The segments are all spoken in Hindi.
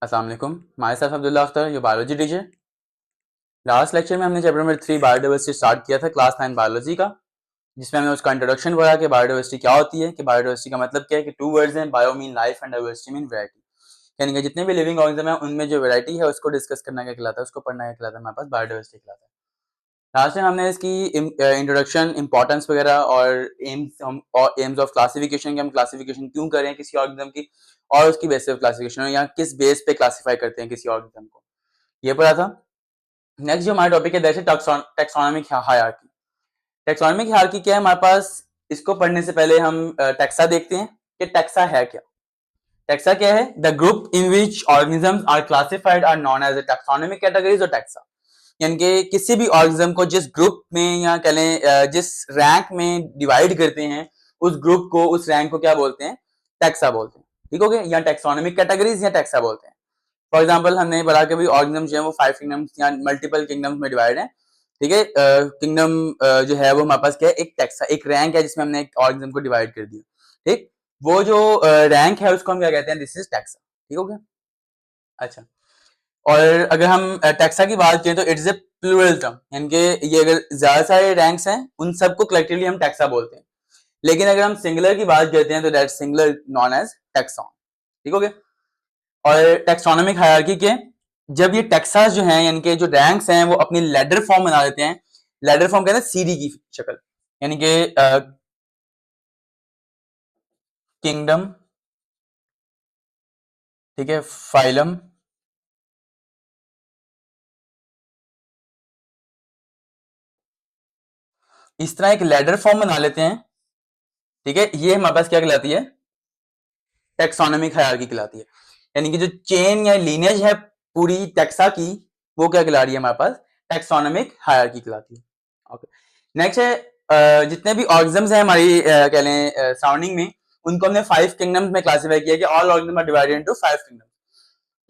अस्सलाम वालेकुम। My self Abdullah Akhtar, your biology teacher. Last lecture में हमने चैप्टर नंबर 3 बायोडाइवर्सिटी स्टार्ट किया था क्लास 9 बायोलॉजी का, जिसमें हमने उसका इंट्रोडक्शन पढ़ा कि बायोडाइवर्सिटी क्या होती है, कि बायोडाइवर्सिटी का मतलब क्या है, कि टू वर्ड्स हैं, bio mean life and diversity mean variety. यानी कि जितने भी लिविंग ऑर्गेनिज्म हैं उनमें जो वैरायटी है उसको डिस्कस करना क्या कहलाता है, उसको पढ़ना क्या कहलाता है, हमारे पास बायोडाइवर्सिटी कहलाता है। लास्ट में हमने इसकी इंट्रोडक्शन, इंपॉर्टेंस वगैरह और एम्स ऑफ क्लासिफिकेशन, कि हम क्लासिफिकेशन क्यों करें किसी ऑर्गेनिज्म की, और उसकी बेसिस ऑफ क्लासिफिकेशन या किस बेस पे क्लासिफाई करते हैं किसी ऑर्गेनिज्म को, ये पढ़ा था। नेक्स्ट जो हमारा टॉपिक है that is taxonomic hierarchy. Taxonomic hierarchy क्या है हमारे पास, इसको पढ़ने से पहले हम टैक्सा देखते हैं कि टैक्सा है क्या। टैक्सा क्या है? The group in which organisms are classified are known as a taxonomic categories और टैक्सा। यानी कि किसी भी ऑर्गेनिज्म को जिस ग्रुप में या कह लें जिस रैंक में डिवाइड करते हैं, उस ग्रुप को, उस रैंक को क्या बोलते हैं? टैक्सा बोलते हैं। ठीक हो गया? या टैक्सोनॉमिक कैटेगरीज या टैक्सा बोलते हैं। फॉर एग्जाम्पल हमने पढ़ा कि ऑर्गेनिज्म जो है वो 5 किंगडम्स या मल्टीपल किंगडम्स में डिवाइड है। ठीक है? किंगडम जो है वो हमारे पास क्या है? एक टैक्सा, एक रैंक है जिसमें हमने एक ऑर्गेनिज्म को डिवाइड कर दिया। ठीक, वो जो रैंक है उसको हम क्या कहते हैं? This is taxa. ठीक हो गया? अच्छा, और अगर हम टैक्सा की बात करें तो it is a plural term, यानी कि ये अगर ज्यादा सारे रैंक्स हैं उन सबको कलेक्टिवली हम टैक्सा बोलते हैं। लेकिन अगर हम सिंगुलर की बात करते हैं तो that singular known as taxon. ठीक हो गया? और टैक्सोनॉमिक हायरार्की के जब ये टैक्सास जो हैं, यानी कि जो रैंक्स हैं, वो अपनी लैडर फॉर्म बना देते हैं। लैडर फॉर्म कहते हैं सीढ़ी की शक्ल, यानी कि किंगडम, ठीक है, फाइलम, इस तरह एक लैडर फॉर्म बना लेते हैं। ठीक है, ये हमारे पास क्या कहलाती है? टैक्सोनॉमिक हायरार्की कहलाती है। यानी कि जो चेन या लीनेज है पूरी टैक्सा की, वो क्या कहला रही है हमारे पास? टैक्सोनॉमिक हायरार्की कहलाती है। ओके, नेक्स्ट है जितने भी ऑर्गेनिजम्स हैं हमारी कह लें सराउंडिंग में, उनको हमने 5 किंगडम्स में क्लासिफाई किया कि all organism are divided into 5 kingdoms.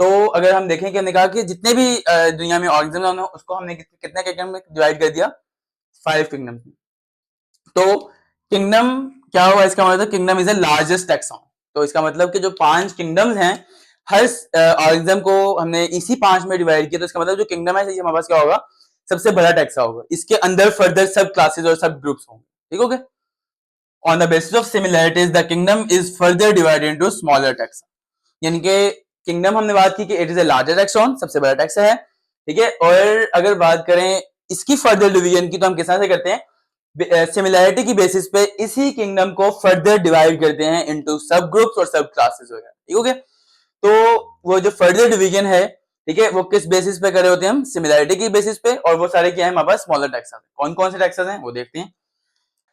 तो अगर हम देखें कि हमने कहा कि जितने भी दुनिया में ऑर्गेनिज्म हैं उसको हमने कितने किंगडम में डिवाइड कर दिया? 5 किंगडम्स में। तो किंगडम क्या हुआ? इसका मतलब kingdom is the largest taxon. तो इसका मतलब कि जो 5 किंगडम्स हैं, हर ऑर्गेनिज्म को हमने इसी 5 में डिवाइड किया, तो इसका मतलब जो किंगडम है हमारे पास क्या होगा? सबसे बड़ा टैक्सा होगा। इसके अंदर फर्दर सब क्लासेस और सब ग्रुप्स होंगे। ठीक हो गया? On the basis of similarities the kingdom is further divided into smaller taxa. यानी कि किंगडम हमने बात की कि it is a larger taxon, सबसे बड़ा टैक्सा है। ठीक है, और अगर बात करें इसकी फर्दर डिवीजन की, तो हम किस तरह से करते हैं? सिमिलैरिटी की बेसिस पे इसी किंगडम को फर्दर डिवाइड करते हैं इनटू सब ग्रुप्स और सब क्लासेस वगैरह। ठीक हो गया? तो वो जो फर्दर डिवीजन है, ठीक है, वो किस बेसिस पे करे होते हैं हम? सिमिलैरिटी की बेसिस पे। और वो सारे क्या है हमारे पास? Smaller Texas. कौन कौन से टैक्सास हैं वो देखते हैं।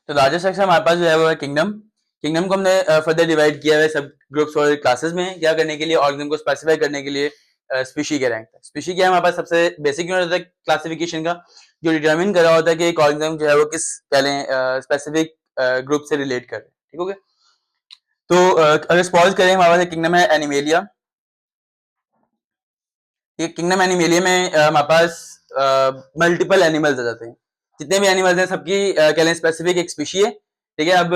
तो लार्जेस्ट टैक्सा हमारे पास जो है वो है किंगडम। किंगडम को हमने फर्दर डिवाइड किया है सब ग्रुप्स और क्लासेस में, क्या करने के लिए? ऑर्गेनिज्म को स्पेसिफाई करने के लिए स्पीशी के रैंक तक। स्पीशी क्या है हमारे पास? सबसे बेसिक यूनिट होता है क्लासिफिकेशन का, जो डिटरमिन कर रहा होता है कि एक ऑर्गेनिज्म जो है वो किस कह लें स्पेसिफिक ग्रुप से रिलेट कर रहे हैं। ठीक हो गया? तो अगर सपोज करें हमारे पास किंगडम है एनिमेलिया। ये किंगडम एनिमेलिया में हमारे पास मल्टीपल एनिमल्स आ जाते हैं। जितने भी एनिमल्स हैं सबकी कह लें स्पेसिफिक एक स्पीशी है। ठीक है, अब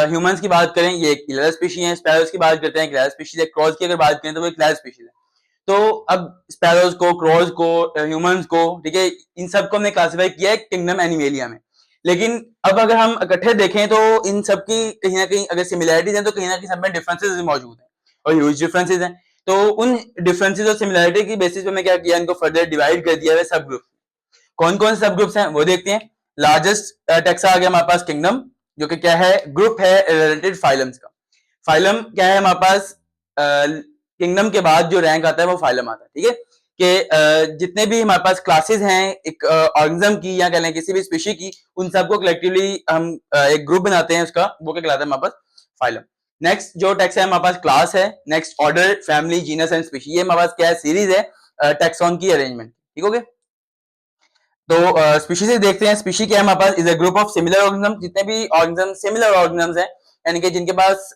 ह्यूमंस की बात करें, ये एक इलर स्पीशी है। स्पैरोज की बात करते हैं, एक स्पीशीज है। क्रॉस की अगर बात करें तो वो एक क्लैर स्पीशीज है। तो अब स्पैरोज को, क्रॉस को, ह्यूमंस को, ठीक है, इन सबको हमने क्लासिफाई किया है किंगडम एनिमेलिया में। लेकिन अब अगर हम इकट्ठे देखें तो इन सबकी कहीं ना कहीं अगर सिमिलैरिटीज हैं तो कहीं ना कहीं सब में डिफरेंसेस भी मौजूद हैं, और ह्यूज डिफरेंसेस हैं। तो उन डिफरेंसेस और सिमिलैरिटी की बेसिस पे मैं क्या किया? इनको फर्दर डिवाइड कर दिया है सब ग्रुप। कौन कौन से सब ग्रुप्स हैं वो देखते हैं। लार्जेस्ट टैक्सा आ गया हमारे पास किंगडम, जो कि क्या है? ग्रुप है रिलेटेड फाइलम्स का। फाइलम क्या है हमारे पास? किंगडम के बाद जो रैंक आता है वो फाइलम आता है। ठीक है, कि जितने भी हमारे पास क्लासेस हैं एक ऑर्गेनिज्म की या कह लें किसी भी स्पीशी की, उन सबको कलेक्टिवली हम एक ग्रुप बनाते हैं उसका, वो क्या कहलाता है हमारे पास? फाइलम। नेक्स्ट जो टैक्स है हमारे पास क्लास है। Next order, family, genus and species. ये हमारे पास क्या है? सीरीज है टैक्सॉन की अरेंजमेंट। ठीक हो गया? तो स्पीशीज देखते हैं। स्पीशी क्या है हमारे पास? Is a group of similar organism. जितने भी ऑर्गेनिज्म सिमिलर ऑर्गेनिज्म हैं, यानी कि जिनके पास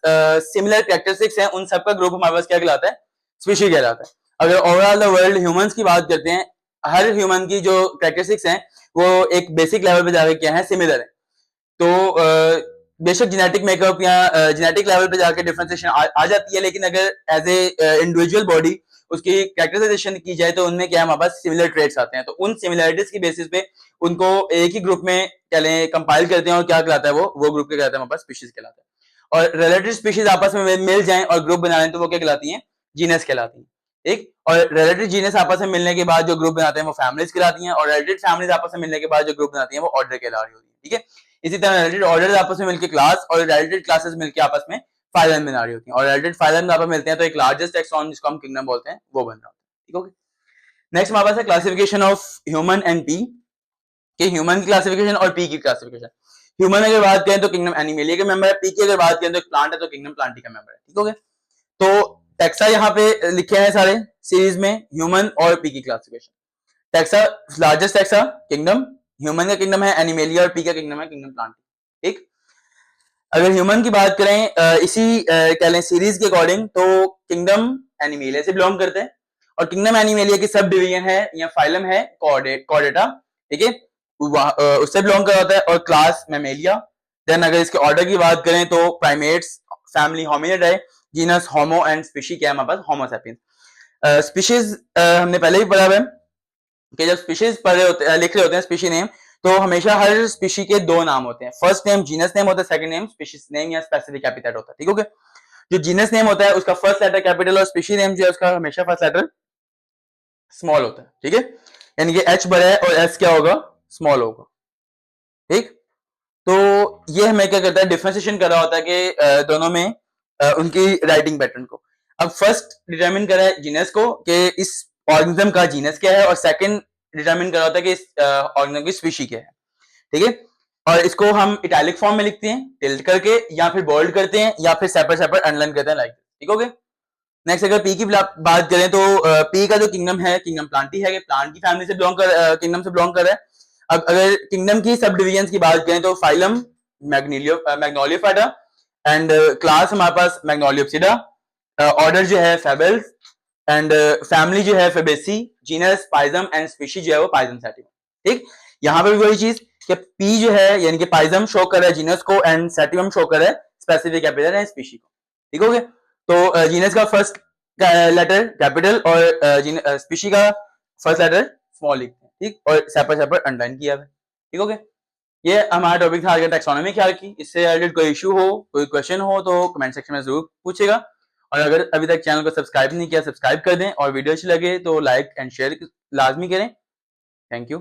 सिमिलर कैरेक्टरिस्टिक्स हैं, उन सबका ग्रुप हमारे पास क्या कहलाता है? स्पीशी कहलाता है। अगर ओवरऑल द वर्ल्ड ह्यूमंस की बात करते हैं, हर ह्यूमन की जो कैरेक्टरिस्टिक्स हैं वो एक बेसिक लेवल पे जाकर क्या है? सिमिलर है। तो बेशक जेनेटिक मेकअप या जेनेटिक लेवल पे जाकर डिफरेंशिएशन आ जाती है, लेकिन अगर एज ए इंडिविजुअल बॉडी उसकी कैरेक्टराइजेशन की जाए तो उनमें क्या हमारे पास सिमिलर ट्रेट्स आते हैं, तो उन सिमिलरिटीज की बेसिस पे उनको एक ही ग्रुप में क्या लें कंपाइल करते हैं और क्या कहलाता है वो ग्रुप क्या कहलाता है हमारे पास स्पीशीज कहलाता है। और रिलेटेड स्पीशीज आपस में मिल जाएं और ग्रुप बना लें तो वो क्या कहलाती हैं जीनस कहलाती हैं, ठीक। और रिलेटेड जीनस आपस में मिलने के बाद जो ग्रुप बनाते हैं वो फैमिलीज कहलाती हैं, और रिलेटेड फैमिलीज आपस में मिलने के बाद जो ग्रुप बनाती हैं वो ऑर्डर कहला रही होती है, ठीक है। इसी तरह रिलेटेड ऑर्डर आपस में मिलकर क्लास और रिलेटेड क्लासेस मिलकर आपस में फाइलम बना रही होती हैं, और रिलेटेड फाइलम आपस में मिलते हैं तो एक लार्जेस्ट टैक्सोन जिसको हम किंगडम बोलते हैं वो बन रहा होता है, ठीक है। नेक्स्ट हमारे पास है classification of human and P, कि ह्यूमन की क्लासिफिकेशन और पी की क्लासिफिकेशन। ह्यूमन अगर बात करें तो किंगडम एनिमेलिया का मेंबर है, पी की अगर बात करें तो प्लांट है तो किंगडम प्लांटी का मेंबर है, ठीक हो गया। तो टेक्सा यहाँ पे लिखे हैं सारे सीरीज में ह्यूमन और पी की classification. Taxa largest taxa kingdom, human का किंगडम है एनिमेलिया और पी का किंगडम है किंगडम प्लांटी, ठीक। अगर ह्यूमन की बात करें इसी कह लें सीरीज के अकॉर्डिंग तो किंगडम एनिमेलिया से बिलोंग करते हैं, और किंगडम एनिमेलिया की सब डिवीजन है या फाइलम है कॉर्डेटा, ठीक है, उससे बिलोंग कर होता है, और क्लास मैमेलिया। देन अगर इसके ऑर्डर की बात करें तो प्राइमेट्स, फैमिली होमिनिड है, जीनस होमो एंड स्पीशी क्या है हमारे पास होमो सैपियंस। स्पीशीज हमने पहले भी पढ़ा है कि जब स्पीशीज पढ़ रहे होते लिख रहे होते हैं स्पीशी नेम, तो हमेशा हर स्पीशी के दो नाम होते हैं, फर्स्ट नेम जीनस नेम होता है, सेकंड नेम स्पीशीज नेम या स्पेसिफिक एपिथेट होता है, ठीक है। जो जीनस नेम होता है उसका फर्स्ट लेटर कैपिटल और स्पीशी नेम जो है उसका हमेशा फर्स्ट लेटर स्मॉल होता है, ठीक है, यानी कि एच बड़ा है और एस क्या होगा स्मॉल होगा, ठीक। तो ये हमें क्या करता है डिफरेंशिएशन कर रहा होता है कि दोनों में उनकी राइटिंग पैटर्न को। अब फर्स्ट डिटरमिन करा है जीनस को कि इस ऑर्गेनिज्म का जीनस क्या है, और सेकंड डिटरमिन करा होता है कि इस ऑर्गेनिज्म की स्पीशी क्या है, ठीक है। और इसको हम इटैलिक फॉर्म में लिखते हैं टिल्ट करके, या फिर बोल्ड करते हैं, या फिर सेपरेट सेपरेट अंडरलाइन करते हैं लाइक, ठीक हो गया। नेक्स्ट अगर पी की बात करें तो पी का जो किंगडम है किंगडम प्लांटी है, प्लांट की फैमिली से बिलोंग कर किंगडम से बिलोंग कर रहा है। अब अगर किंगडम की सब डिविजन की बात करें तो फाइलम मैग्नोलियोफाइटा एंड क्लास हमारे पास मैग्नोलियोप्सिडा, ऑर्डर जो है फेबल्स एंड फैमिली जो है फेबेसी, जीनस पाइजम एंड स्पीशीज जो है वो पाइजम सैटिवम, ठीक। यहाँ पे भी वही चीज कि पी जो है यानी कि पाइजम शो कर रहा है जीनस को एंड सैटिवम शो कर रहा है स्पेसिफिक एपिथेट एंड स्पीशी को, ठीक हो गया। तो जीनस का फर्स्ट लेटर कैपिटल और स्पीशी का फर्स्ट लेटर स्मॉल लिखते हैं, ठीक, और सेपरेट सेपरेट अंडरलाइन किया है, ठीक हो गया। ये हमारा टॉपिक था टैक्सोनॉमी ख्याल की। इससे रिलेटेड कोई इशू हो कोई क्वेश्चन हो तो कमेंट सेक्शन में जरूर पूछेगा, और अगर अभी तक चैनल को सब्सक्राइब नहीं किया सब्सक्राइब कर दें, और वीडियो अच्छी लगे तो लाइक एंड शेयर लाजमी करें। Thank you.